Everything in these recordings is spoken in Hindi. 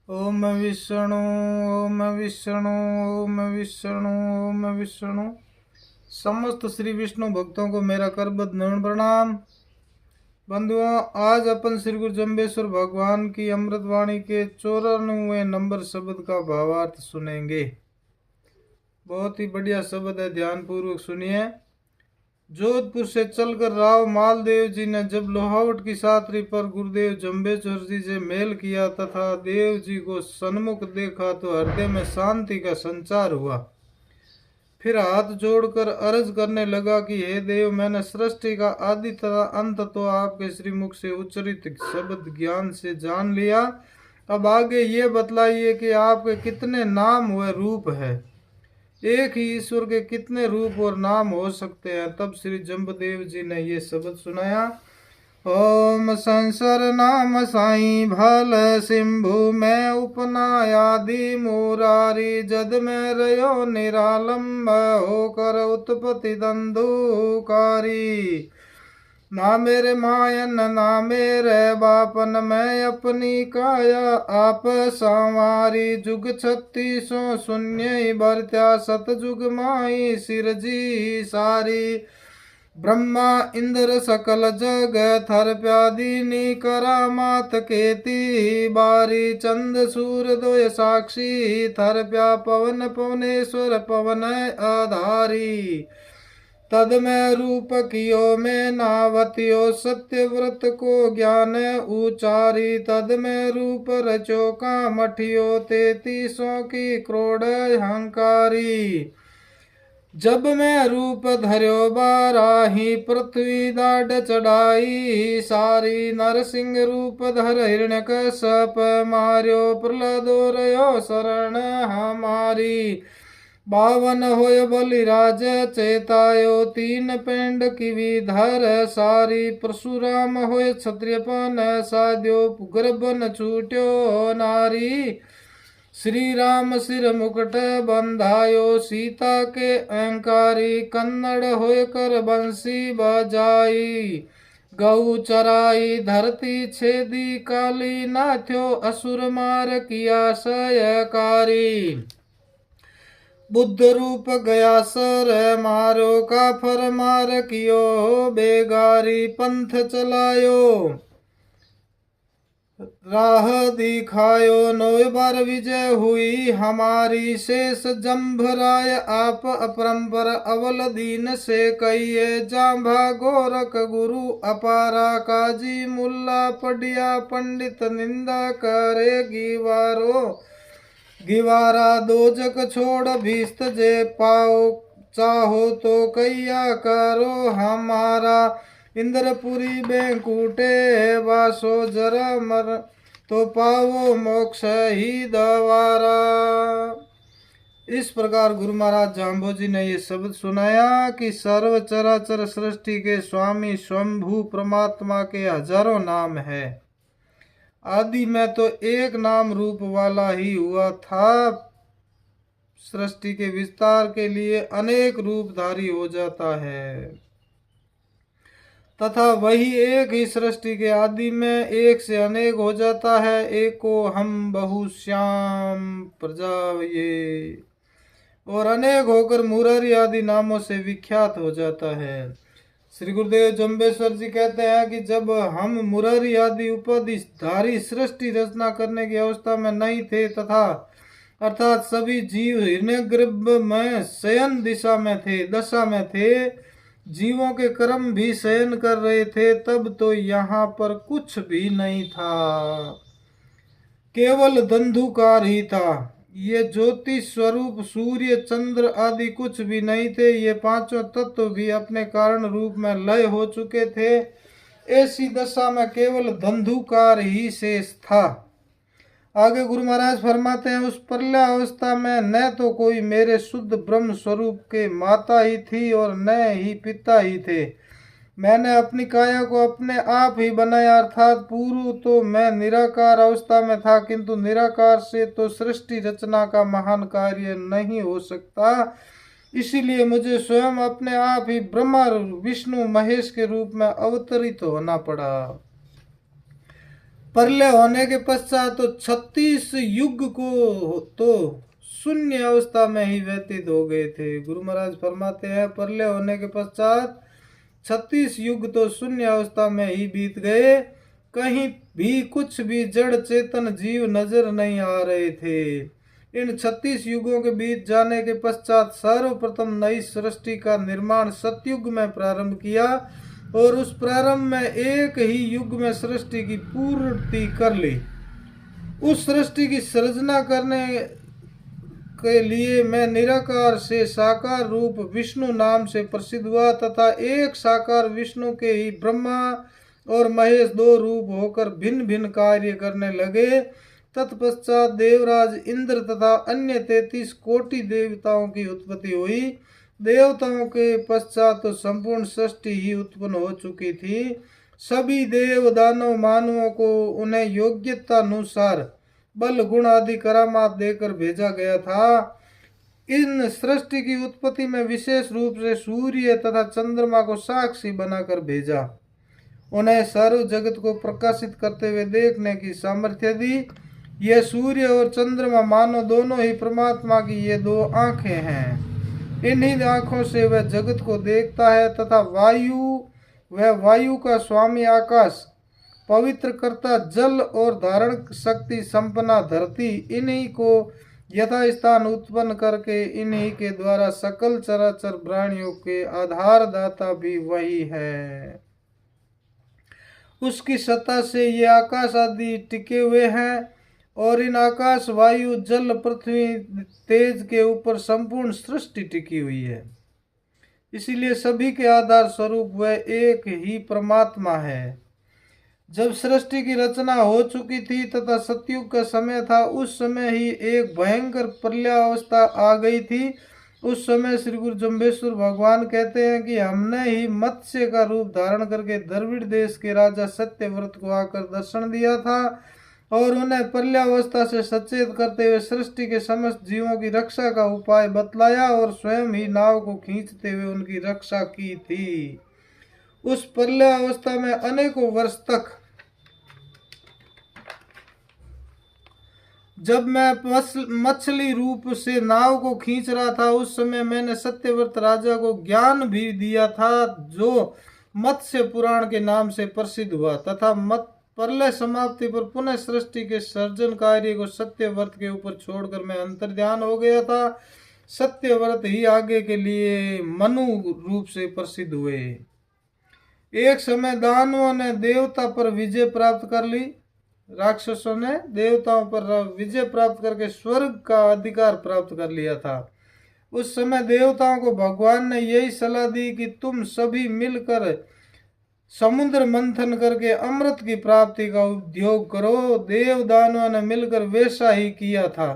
ओम विष्णु ओम विष्णु ओम विष्णु ओम विष्णु। समस्त श्री विष्णु भक्तों को मेरा करबद्ध नमन प्रणाम। बंधुओं, आज अपन श्री गुरु जम्बेश्वर भगवान की अमृत वाणी के 94वें नंबर शब्द का भावार्थ सुनेंगे। बहुत ही बढ़िया शब्द है, ध्यान पूर्वक सुनिए। जोधपुर से चलकर राव मालदेव जी ने जब लोहावट की सातरी पर गुरुदेव जम्बेश्वर जी से मेल किया तथा देव जी को सन्मुख देखा तो हृदय में शांति का संचार हुआ। फिर हाथ जोड़कर अर्ज करने लगा कि हे देव, मैंने सृष्टि का आदि तथा अंत तो आपके श्रीमुख से उच्चरित शब्द ज्ञान से जान लिया। अब आगे ये बतलाइए कि आपके कितने नाम व रूप है। एक ही ईश्वर के कितने रूप और नाम हो सकते हैं। तब श्री जम्बदेव जी ने ये शब्द सुनाया। ओम संसर नाम साई भल सिंभु में उपनायादि मुरारी जद में रयो निरालंब होकर उत्पत्ति दंधुकारी। ना मेरे मायन ना मेरे बापन मैं अपनी काया आप संवारी। जुग 3600 शून्य बरत्या सतजुग माई सिरजी सारी। ब्रह्मा इंद्र सकल जग थर प्यादीनी करामात केती बारी। चंद सूर दोय साक्षी थर प्या पवन पवनेश्वर पवन आधारी। तद में रूप कियो में नावतियो सत्यव्रत को ज्ञान उचारी। तद में रूप रचो का मठियो 3300 की क्रोड़ अहंकारी। जब मैं रूप धर्यो बाराही पृथ्वी दाढ़ चढ़ाई सारी। नरसिंह रूप धर हिरण्यकश्यप मार्यो प्रहलादो रयो शरण हमारी। 52 होय बलिराज चेतायो 3 पेंड की धर सारी। परशुराम होय क्षत्रियपन साध्यो गर्भन छूट्यो नारी। श्री राम सिर मुकुट बंधायो सीता के अहंकारी। कन्नड़ होय कर बंसी बजाई गौ चराई। धरती छेदी काली नाथ्यो असुर मार किया सयकारी। बुद्ध रूप गया सर मारो का फर मार कियो बेगारी। पंथ चलायो राह दिखायो 9 बार विजय हुई हमारी। शेष जम्भराय आप अपरंपर अवल दीन से कहिए। जांभा गोरख गुरु अपारा काजी मुल्ला पढ़िया पंडित निंदा करेगी वारो। गिवारा दोजक छोड़ भीस्त जे पाओ चाहो तो कैया करो हमारा। इंद्रपुरी बैंकुटे वासो जरा मर तो पाओ मोक्ष ही द्वारा। इस प्रकार गुरु महाराज जाम्बोजी ने ये शब्द सुनाया कि सर्व चराचर सृष्टि के स्वामी स्वयंभू परमात्मा के हजारों नाम है। आदि में तो एक नाम रूप वाला ही हुआ था। सृष्टि के विस्तार के लिए अनेक रूपधारी हो जाता है तथा वही एक ही सृष्टि के आदि में एक से अनेक हो जाता है। एक को हम बहुश्याम प्रजा ये और अनेक होकर मुरारी आदि नामों से विख्यात हो जाता है। श्री गुरुदेव जम्बेश्वर जी कहते हैं कि जब हम मुरारी आदि उपाधि धारी सृष्टि रचना करने की अवस्था में नहीं थे तथा अर्थात सभी जीव हिरण्यगर्भ में शयन दशा में थे, जीवों के कर्म भी शयन कर रहे थे, तब तो यहाँ पर कुछ भी नहीं था, केवल धंधुकार ही था। ये ज्योति स्वरूप सूर्य चंद्र आदि कुछ भी नहीं थे। ये पांचों तत्व भी अपने कारण रूप में लय हो चुके थे। ऐसी दशा में केवल धंधुकार ही शेष था। आगे गुरु महाराज फरमाते हैं, उस प्रलय अवस्था में न तो कोई मेरे शुद्ध ब्रह्म स्वरूप के माता ही थी और न ही पिता ही थे। मैंने अपनी काया को अपने आप ही बनाया, अर्थात पूर्व तो मैं निराकार अवस्था में था, किंतु निराकार से तो सृष्टि रचना का महान कार्य नहीं हो सकता। इसीलिए मुझे स्वयं अपने आप ही ब्रह्मा विष्णु महेश के रूप में अवतरित होना पड़ा। प्रलय होने के पश्चात तो 36 युग को तो शून्य अवस्था में ही व्यतीत हो गए थे। गुरु महाराज फरमाते हैं प्रलय होने के पश्चात 36 युग तो शून्य अवस्था में ही बीत गए, कहीं भी कुछ भी जड़ चेतन जीव नजर नहीं आ रहे थे। इन 36 युगों के बीत जाने के पश्चात सर्वप्रथम नई सृष्टि का निर्माण सतयुग में प्रारंभ किया और उस प्रारंभ में एक ही युग में सृष्टि की पूर्ति कर ली। उस सृष्टि की सृजना करने के लिए मैं निराकार से साकार रूप विष्णु नाम से प्रसिद्ध हुआ तथा एक साकार विष्णु के ही ब्रह्मा और महेश दो रूप होकर भिन्न भिन्न कार्य करने लगे। तत्पश्चात देवराज इंद्र तथा अन्य 33 कोटि देवताओं की उत्पत्ति हुई। देवताओं के पश्चात तो संपूर्ण सृष्टि ही उत्पन्न हो चुकी थी। सभी देव दानव मानवों को उन्हें योग्यता अनुसार बल गुण आदि करामात देकर भेजा गया था। इन सृष्टि की उत्पत्ति में विशेष रूप से सूर्य तथा चंद्रमा को साक्षी बनाकर भेजा। उन्हें सर्व जगत को प्रकाशित करते हुए देखने की सामर्थ्य दी। यह सूर्य और चंद्रमा मानो दोनों ही परमात्मा की ये दो आंखें हैं। इन्हीं आंखों से वह जगत को देखता है तथा वायु का स्वामी आकाश, पवित्र करता जल और धारण शक्ति संपन्ना धरती, इन्हीं को यथास्थान उत्पन्न करके इन्हीं के द्वारा सकल चराचर प्राणियों के आधार दाता भी वही है। उसकी सत्ता से ये आकाश आदि टिके हुए हैं और इन आकाश वायु जल पृथ्वी तेज के ऊपर संपूर्ण सृष्टि टिकी हुई है। इसीलिए सभी के आधार स्वरूप वह एक ही परमात्मा है। जब सृष्टि की रचना हो चुकी थी तथा सतयुग का समय था, उस समय ही एक भयंकर प्रलयावस्था आ गई थी। उस समय श्री गुरु जम्बेश्वर भगवान कहते हैं कि हमने ही मत्स्य का रूप धारण करके द्रविड़ देश के राजा सत्यव्रत को आकर दर्शन दिया था और उन्हें प्रलयावस्था से सचेत करते हुए सृष्टि के समस्त जीवों की रक्षा का उपाय बतलाया और स्वयं ही नाव को खींचते हुए उनकी रक्षा की थी। उस प्रलयावस्था में अनेकों वर्ष तक जब मैं मछली रूप से नाव को खींच रहा था, उस समय मैंने सत्यव्रत राजा को ज्ञान भी दिया था जो मत्स्य पुराण के नाम से प्रसिद्ध हुआ तथा प्रलय समाप्ति पर पुनः सृष्टि के सर्जन कार्य को सत्यव्रत के ऊपर छोड़कर मैं अंतर्ध्यान हो गया था। सत्यव्रत ही आगे के लिए मनु रूप से प्रसिद्ध हुए। एक समय दानवों ने देवता पर विजय प्राप्त कर ली। राक्षसों ने देवताओं पर विजय प्राप्त करके स्वर्ग का अधिकार प्राप्त कर लिया था। उस समय देवताओं को भगवान ने यही सलाह दी कि तुम सभी मिलकर समुद्र मंथन करके अमृत की प्राप्ति का उद्योग करो। देव दानवों ने मिलकर वैसा ही किया था।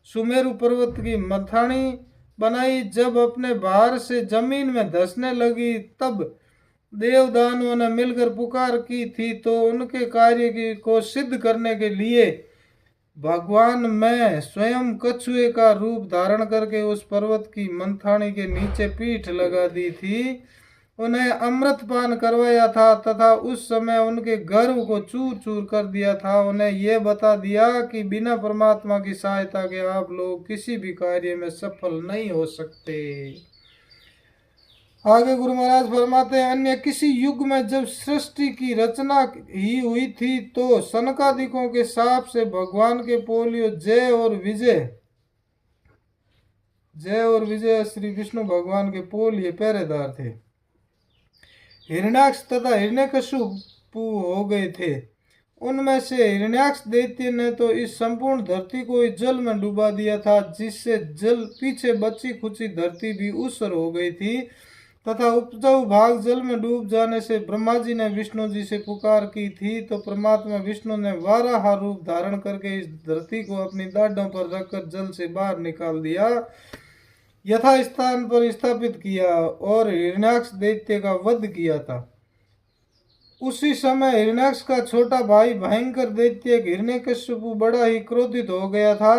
सुमेरु पर्वत की मथानी बनाई। जब अपने भार से जमीन में धंसने लगी तब देव दानवों ने मिलकर पुकार की थी, तो उनके कार्य को सिद्ध करने के लिए भगवान मैं स्वयं कछुए का रूप धारण करके उस पर्वत की मंथानी के नीचे पीठ लगा दी थी। उन्हें अमृत पान करवाया था तथा उस समय उनके गर्व को चूर चूर कर दिया था। उन्हें यह बता दिया कि बिना परमात्मा की सहायता के आप लोग किसी भी कार्य में सफल नहीं हो सकते। आगे गुरु महाराज फरमाते हैं, अन्य किसी युग में जब सृष्टि की रचना ही हुई थी तो सनकादिकों के शाप से भगवान के पोलियो जय और विजय श्री विष्णु भगवान के पोलियो पहरेदार थे। हिरण्याक्ष तथा हिरण्यकशिपु हो गए थे। उनमें से हिरण्याक्ष दैत्य ने तो इस संपूर्ण धरती को जल में डुबा दिया था, जिससे जल पीछे बची खुची धरती भी ऊसर हो गई थी तथा उपजाऊ भाग जल में डूब जाने से ब्रह्मा जी ने विष्णु जी से पुकार की थी, तो परमात्मा विष्णु ने वाराह रूप धारण करके इस धरती को अपनी दाढ़ों पर रखकर जल से बाहर निकाल दिया, यथा स्थान पर स्थापित किया और हिरण्याक्ष दैत्य का वध किया था। उसी समय हिरण्याक्ष का छोटा भाई भयंकर दैत्य हिरण्यकशिपु बड़ा ही क्रोधित हो गया था।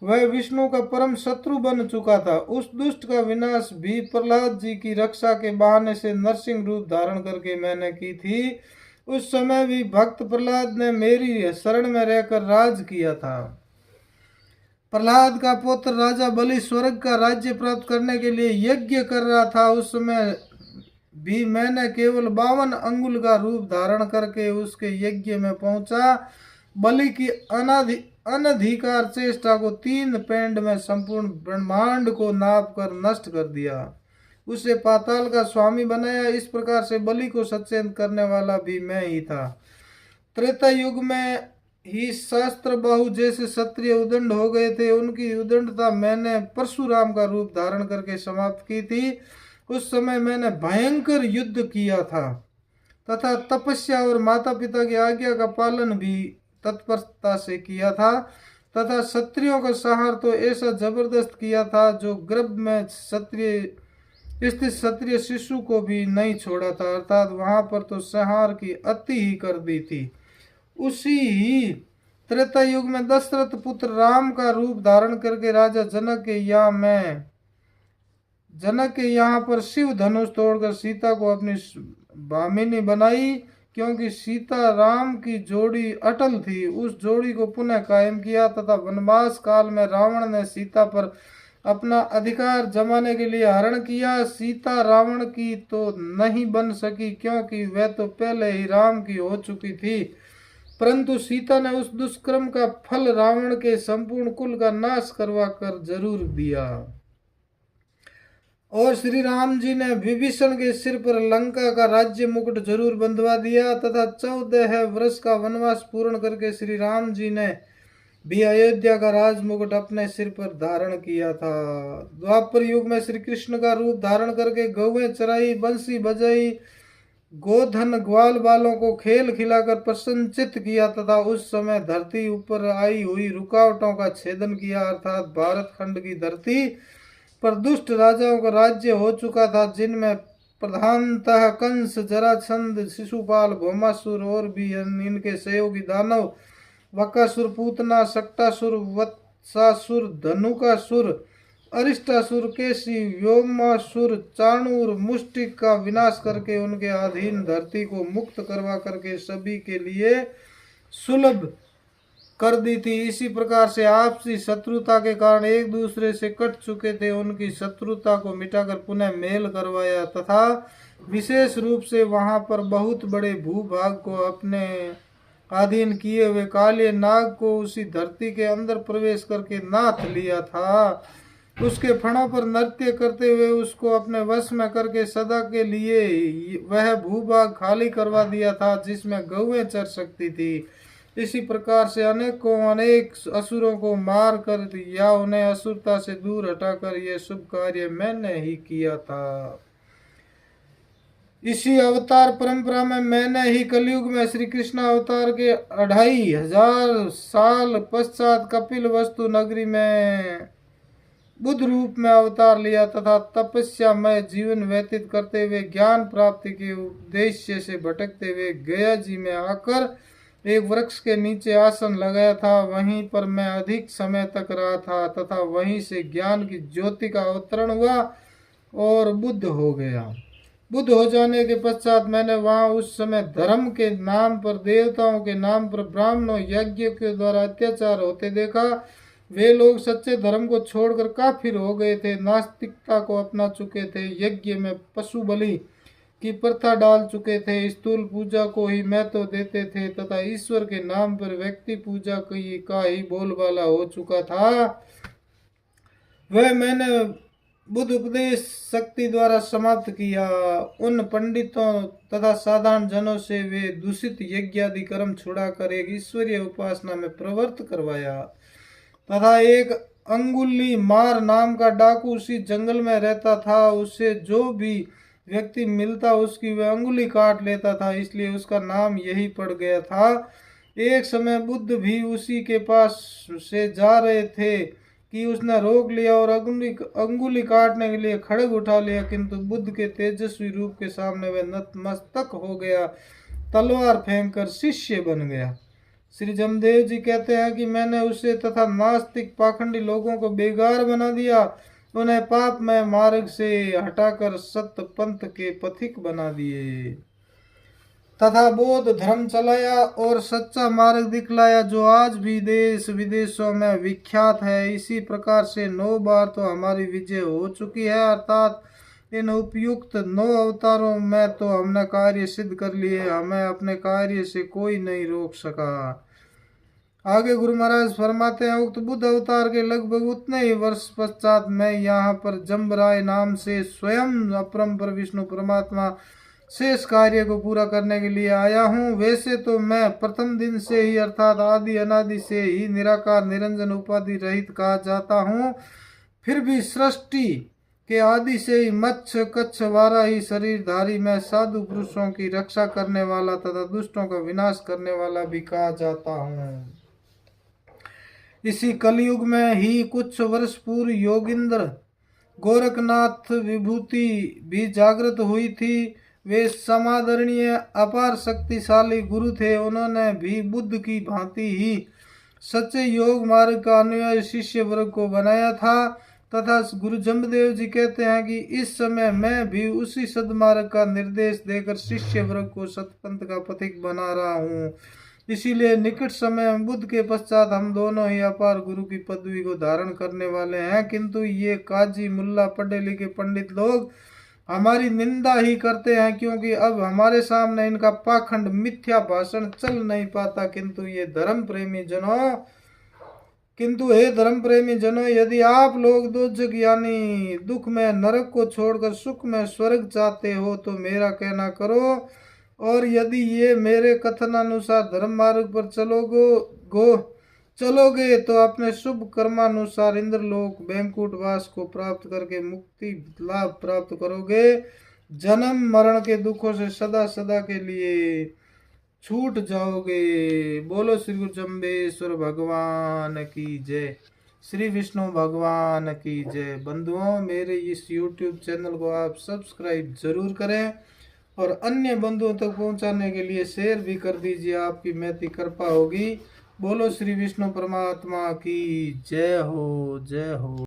वह विष्णु का परम शत्रु बन चुका था। उस दुष्ट का विनाश भी प्रहलाद जी की रक्षा के बहाने से नरसिंह रूप धारण करके मैंने की थी। उस समय भी भक्त प्रहलाद ने मेरी शरण में रहकर राज किया था। प्रहलाद का पुत्र राजा बलि स्वर्ग का राज्य प्राप्त करने के लिए यज्ञ कर रहा था। उस समय भी मैंने केवल 52 अंगुल का रूप धारण करके उसके यज्ञ में पहुंचा। बलि की अनधिकार चेष्टा को 3 पेंड में संपूर्ण ब्रह्मांड को नाप कर नष्ट कर दिया, उसे पाताल का स्वामी बनाया। इस प्रकार से बलि को सचेत करने वाला भी मैं ही था। त्रेता युग में ही शास्त्र बाहु जैसे क्षत्रिय उदंड हो गए थे। उनकी उदंडता मैंने परशुराम का रूप धारण करके समाप्त की थी। उस समय मैंने भयंकर युद्ध किया था तथा तपस्या और माता पिता की आज्ञा का पालन भी तत्परता से किया था तथा क्षत्रियों का संहार तो ऐसा जबरदस्त किया था जो गर्भ में स्थित क्षत्रिय शिशु को भी नहीं छोड़ा था, अर्थात वहां पर तो संहार की अति ही कर दी थी। उसी ही त्रेता युग में दशरथ पुत्र राम का रूप धारण करके राजा जनक के यहाँ पर शिव धनुष तोड़कर सीता को अपनी भामिनी बनाई। क्योंकि सीता राम की जोड़ी अटल थी, उस जोड़ी को पुनः कायम किया तथा वनवास काल में रावण ने सीता पर अपना अधिकार जमाने के लिए हरण किया। सीता रावण की तो नहीं बन सकी क्योंकि वह तो पहले ही राम की हो चुकी थी, परंतु सीता ने उस दुष्कर्म का फल रावण के संपूर्ण कुल का नाश करवा कर जरूर दिया। और श्री राम जी ने विभीषण के सिर पर लंका का राज्य मुकुट जरूर बंधवा दिया तथा 14 वर्ष का वनवास पूर्ण करके श्री राम जी ने भी अयोध्या का राज मुकुट अपने सिर पर धारण किया था। द्वापर युग में श्री कृष्ण का रूप धारण करके गौवें चराई, बंसी बजाई, गोधन ग्वाल बालों को खेल खिलाकर प्रसन्नचित किया तथा उस समय धरती ऊपर आई हुई रुकावटों का छेदन किया, अर्थात भारत खंड की धरती पर दुष्ट राजाओं का राज्य हो चुका था, जिनमें प्रधानतः कंस, जरासंध, शिशुपाल, भौमासुर और भी इनके सहयोगी दानव वकासुर, पूतना, सक्टासुर, वत्सासुर, धनुकासुर, अरिष्टासुर, केसी, व्योमासुर, चाणूर, मुष्टिक का विनाश करके उनके अधीन धरती को मुक्त करवा करके सभी के लिए सुलभ कर दी थी। इसी प्रकार से आपसी शत्रुता के कारण एक दूसरे से कट चुके थे, उनकी शत्रुता को मिटाकर पुनः मेल करवाया तथा विशेष रूप से वहां पर बहुत बड़े भूभाग को अपने अधीन किए हुए काले नाग को उसी धरती के अंदर प्रवेश करके नाथ लिया था। उसके फणों पर नृत्य करते हुए उसको अपने वश में करके सदा के लिए वह भूभाग खाली करवा दिया था जिसमें गौएं चर सकती थी। इसी प्रकार से अनेक असुरों को मार कर या उन्हें असुरता से दूर हटाकर यह शुभ कार्य मैंने ही किया था। इसी अवतार परंपरा में मैंने ही कलयुग में श्री कृष्ण अवतार के 2500 साल पश्चात कपिल वस्तु नगरी में बुद्ध रूप में अवतार लिया तथा तपस्यामय जीवन व्यतीत करते हुए ज्ञान प्राप्ति के उद्देश्य से भटकते हुए गया जी में आकर एक वृक्ष के नीचे आसन लगाया था। वहीं पर मैं अधिक समय तक रहा था तथा वहीं से ज्ञान की ज्योति का अवतरण हुआ और बुद्ध हो गया। बुद्ध हो जाने के पश्चात मैंने वहां उस समय धर्म के नाम पर, देवताओं के नाम पर ब्राह्मणों यज्ञ के द्वारा अत्याचार होते देखा। वे लोग सच्चे धर्म को छोड़कर काफिर हो गए थे, नास्तिकता को अपना चुके थे, यज्ञ में पशु बलि की प्रथा डाल चुके थे, स्थूल पूजा को ही महत्व देते थे तथा ईश्वर के नाम पर व्यक्ति पूजा का ही बोलबाला हो चुका था। वह मैंने बुद्ध उपदेश शक्ति द्वारा समाप्त किया। उन पंडितों तथा साधारण जनों से वे दूषित यज्ञादि कर्म छुड़ाकर एक ईश्वरीय उपासना में प्रवृत्त करवाया तथा एक अंगुली मार नाम का डाकू उसी जंगल में रहता था। उससे जो भी व्यक्ति मिलता उसकी वह अंगुली काट लेता था, इसलिए उसका नाम यही पड़ गया था। एक समय बुद्ध भी उसी के पास से जा रहे थे कि उसने रोक लिया और अंगुली काटने के लिए खड़ग उठा लिया, किंतु बुद्ध के तेजस्वी रूप के सामने वह नतमस्तक हो गया, तलवार फेंक कर शिष्य बन गया। श्री जमदेव जी कहते हैं कि मैंने उसे तथा नास्तिक पाखंडी लोगों को बेगार बना दिया, उन्हें पापमय मार्ग से हटाकर सत्य पंथ के पथिक बना दिए तथा बौद्ध धर्म चलाया और सच्चा मार्ग दिखलाया, जो आज भी देश विदेशों में विख्यात है। इसी प्रकार से 9 बार तो हमारी विजय हो चुकी है, अर्थात इन उपयुक्त 9 अवतारों में तो हमने कार्य सिद्ध कर लिए, हमें अपने कार्य से कोई नहीं रोक सका। आगे गुरु महाराज फरमाते हैं, उक्त बुद्ध अवतार के लगभग उतने ही वर्ष पश्चात मैं यहाँ पर जम्बराय नाम से स्वयं अपरंपर विष्णु परमात्मा शेष कार्य को पूरा करने के लिए आया हूँ। वैसे तो मैं प्रथम दिन से ही अर्थात आदि अनादि से ही निराकार निरंजन उपाधि रहित कहा जाता हूँ, फिर भी सृष्टि के आदि से ही मत्स्य कच्छ वाराही शरीरधारी मैं साधु पुरुषों की रक्षा करने वाला तथा दुष्टों का विनाश करने वाला भी कहा जाता हूँ। इसी कलयुग में ही कुछ वर्ष पूर्व योगिंद्र गोरखनाथ विभूति भी जागृत हुई थी। वे समादरणीय अपार शक्तिशाली गुरु थे। उन्होंने भी बुद्ध की भांति ही सच्चे योग मार्ग का अनुयायी शिष्य वर्ग को बनाया था तथा गुरु जम्बदेव जी कहते हैं कि इस समय मैं भी उसी सदमार्ग का निर्देश देकर शिष्य वर्ग को सतपंथ का पथिक बना रहा हूँ। इसीलिए निकट समय में बुद्ध के पश्चात हम दोनों ही अपार गुरु की पदवी को धारण करने वाले हैं। किंतु ये काजी मुल्ला पढ़े लिखे पंडित लोग हमारी निंदा ही करते हैं, क्योंकि अब हमारे सामने इनका पाखंड मिथ्या भाषण चल नहीं पाता। किंतु हे धर्म प्रेमी जनों, यदि आप लोग दोजक यानी दुख में नरक को छोड़कर सुख में स्वर्ग चाहते हो तो मेरा कहना करो, और यदि ये मेरे कथनानुसार धर्म मार्ग पर चलोगे तो अपने शुभ कर्मानुसार इंद्रलोक बैंकुट वास को प्राप्त करके मुक्ति लाभ प्राप्त करोगे। जन्म मरण के दुखों से सदा सदा के लिए छूट जाओगे। बोलो श्री गुरु जम्बेश्वर भगवान की जय, श्री विष्णु भगवान की जय। बंधुओं, मेरे इस YouTube चैनल को आप सब्सक्राइब जरूर करें और अन्य बंधुओं तक पहुंचाने के लिए शेयर भी कर दीजिए, आपकी महती कृपा होगी। बोलो श्री विष्णु परमात्मा की जय हो, जय हो।